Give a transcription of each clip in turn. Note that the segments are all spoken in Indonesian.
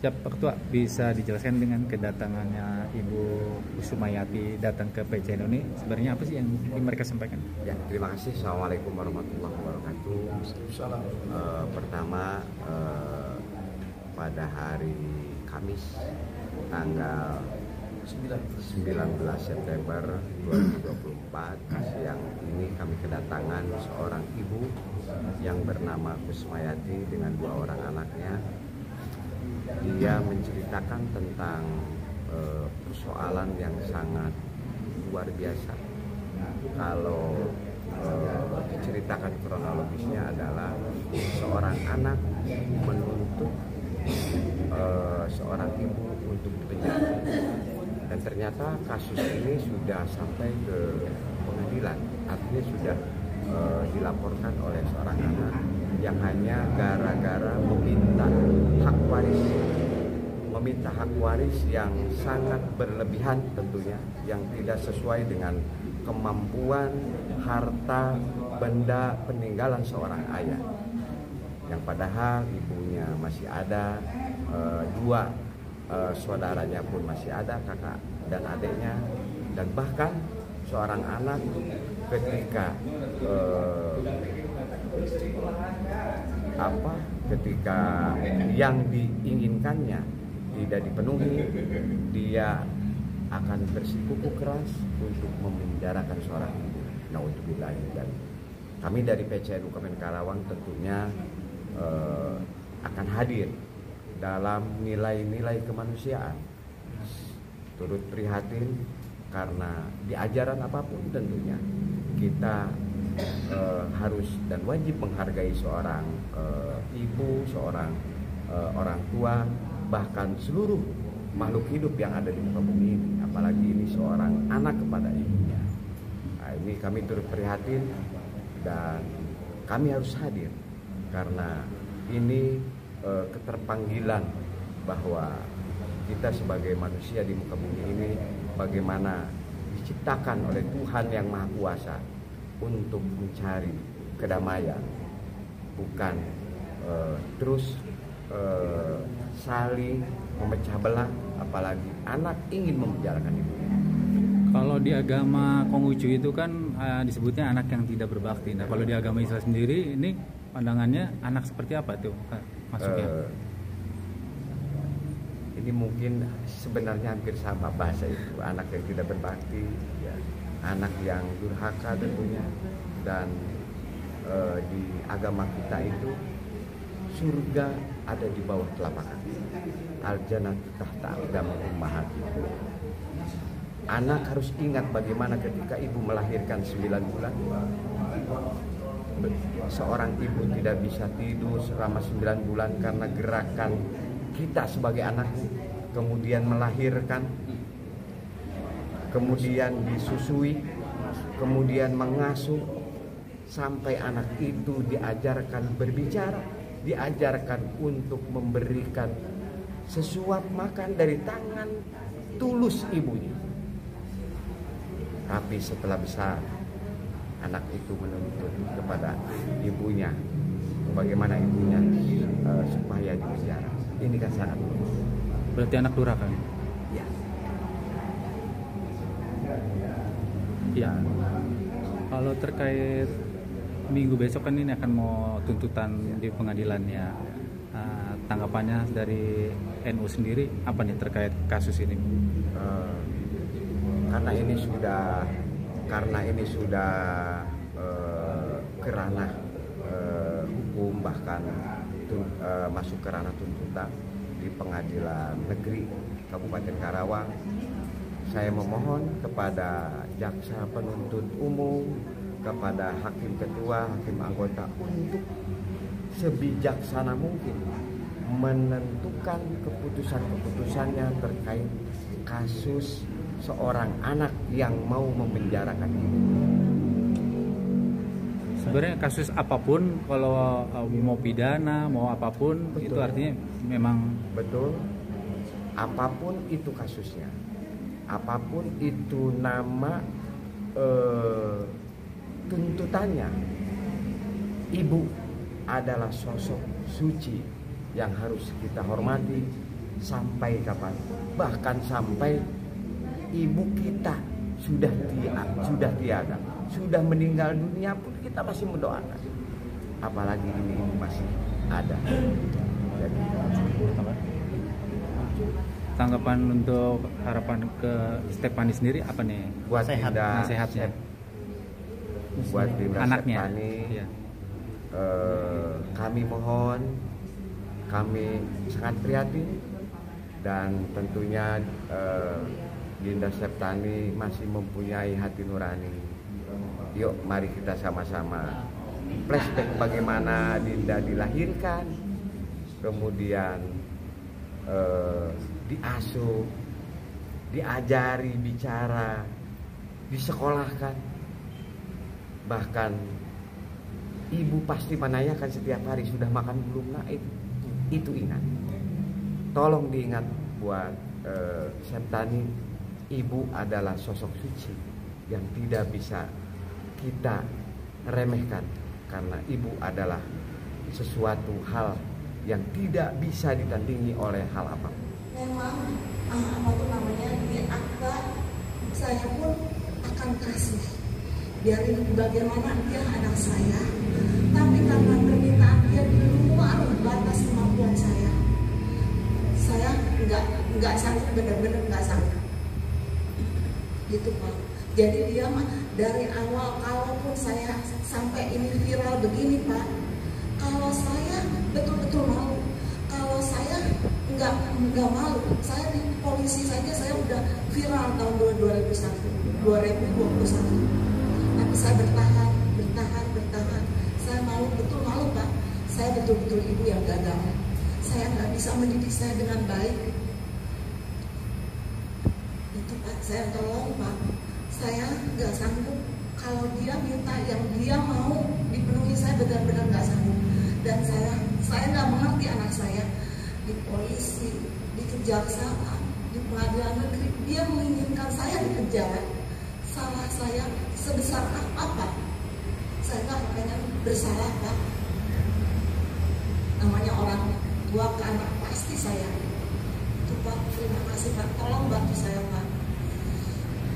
Siap Pak Ketua, bisa dijelaskan dengan kedatangannya Ibu Kusumayati datang ke PCNU ini sebenarnya apa sih yang ingin mereka sampaikan? Ya, terima kasih. Assalamualaikum warahmatullahi wabarakatuh. Pertama, pada hari Kamis tanggal 19 September 2024 siang ini kami kedatangan seorang ibu yang bernama Kusumayati dengan 2 orang anaknya. Dia menceritakan tentang persoalan yang sangat luar biasa. Kalau diceritakan kronologisnya adalah seorang anak menuntut seorang ibu untuk dipenjara, dan ternyata kasus ini sudah sampai ke pengadilan. Artinya sudah dilaporkan oleh seorang anak yang hanya gara-gara meminta hak waris yang sangat berlebihan, tentunya yang tidak sesuai dengan kemampuan harta benda peninggalan seorang ayah, yang padahal ibunya masih ada, 2 saudaranya pun masih ada, kakak dan adiknya, dan bahkan seorang anak ketika yang diinginkannya tidak dipenuhi, dia akan bersikukuh keras untuk memenjarakan seorang ibu. Naudzubillah. Dan kami dari PCNU Kabupaten Karawang tentunya akan hadir dalam nilai-nilai kemanusiaan, turut prihatin karena di ajaran apapun tentunya kita harus dan wajib menghargai seorang ibu, seorang orang tua, bahkan seluruh makhluk hidup yang ada di muka bumi ini, apalagi ini seorang anak kepada ibunya. Nah, ini kami turut prihatin dan kami harus hadir karena ini keterpanggilan bahwa kita sebagai manusia di muka bumi ini bagaimana diciptakan oleh Tuhan yang Maha Kuasa untuk mencari kedamaian, bukan terus saling memecah belah, apalagi anak ingin memenjarakan ibunya. Kalau di agama Konghucu itu kan disebutnya anak yang tidak berbakti. Nah, kalau di agama Islam sendiri ini pandangannya anak seperti apa tuh maksudnya? Ini mungkin sebenarnya hampir sama bahasa itu, anak yang tidak berbakti, ya, anak yang durhaka tentunya. Dan di agama kita itu surga ada di bawah telapak kaki. Al-jannatu tahta aqdamil ummahati. Anak harus ingat bagaimana ketika ibu melahirkan 9 bulan. Seorang ibu tidak bisa tidur selama 9 bulan karena gerakan kita sebagai anak, kemudian melahirkan, kemudian disusui, kemudian mengasuh, sampai anak itu diajarkan berbicara, diajarkan untuk memberikan sesuap makan dari tangan tulus ibunya. Tapi setelah besar, anak itu menuntut kepada ibunya, bagaimana ibunya supaya dipenjara. Ini kan sangat bagus. Berarti anak durhaka. Ya. Ya. Kalau terkait minggu besok kan ini akan mau tuntutan di pengadilannya. Tanggapannya dari NU sendiri apa nih terkait kasus ini? Karena ini sudah kerana hukum, bahkan masuk ke ranah tuntutan di Pengadilan Negeri Kabupaten Karawang, saya memohon kepada jaksa penuntut umum, kepada hakim ketua, hakim anggota untuk sebijaksana mungkin menentukan keputusan-keputusannya terkait kasus seorang anak yang mau memenjarakan ibu. Sebenarnya kasus apapun, kalau mau pidana, mau apapun, betul, itu artinya memang betul. Apapun itu kasusnya, apapun itu nama tuntutannya, ibu adalah sosok suci yang harus kita hormati, sampai kapan? Bahkan sampai ibu kita sudah tiada, sudah meninggal dunia pun kita masih mendoakan. Apalagi ini masih ada. Jadi, tanggapan untuk harapan ke Stefani sendiri apa nih? buat Dinda, Nasihatnya buat Dinda anaknya. Stefani, Iya. kami mohon, kami sangat prihatin, dan tentunya Dinda Stefani masih mempunyai hati nurani. Yuk mari kita sama-sama flashback bagaimana Dinda dilahirkan, kemudian diasuh, diajari bicara, disekolahkan. Bahkan ibu pasti menanyakan setiap hari, sudah makan belum nak? Itu ingat. Tolong diingat buat Stefani, ibu adalah sosok suci yang tidak bisa kita remehkan, karena ibu adalah sesuatu hal yang tidak bisa ditandingi oleh hal apapun. Memang di akta saya pun akan kasih, biarin bagaimana dia anak saya, tapi karena permintaan dia di luar batas kemampuan saya nggak sanggup, benar-benar nggak sanggup gitu Pak. Jadi dia dari awal, kalaupun saya sampai ini viral begini Pak, kalau saya betul-betul malu. Kalau saya nggak malu, saya di polisi saja saya udah viral tahun 2021. Tapi saya bertahan. Saya malu, betul malu Pak. Saya betul-betul ibu yang gagal. Saya nggak bisa mendidik saya dengan baik. Itu Pak, saya tolong Pak. Saya nggak sanggup. Kalau dia minta yang dia mau dipenuhi, saya benar-benar nggak sanggup. Dan saya nggak mengerti anak saya di polisi, di kejaksaan, di pengadilan negeri, dia menginginkan saya di penjara. Salah saya sebesar apa? Saya nggak pengen bersalah Pak. Namanya orang tua ke anak pasti saya. Itu Pak, terima kasih Pak. Tolong bantu saya Pak.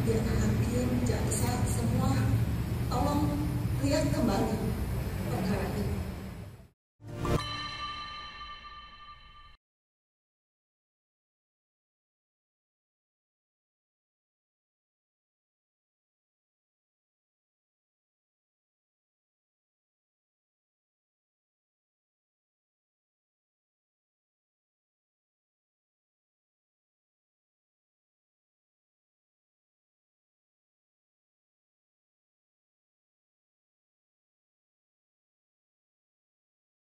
Biar hakim, jaksa, semua tolong lihat kembali perkara ini.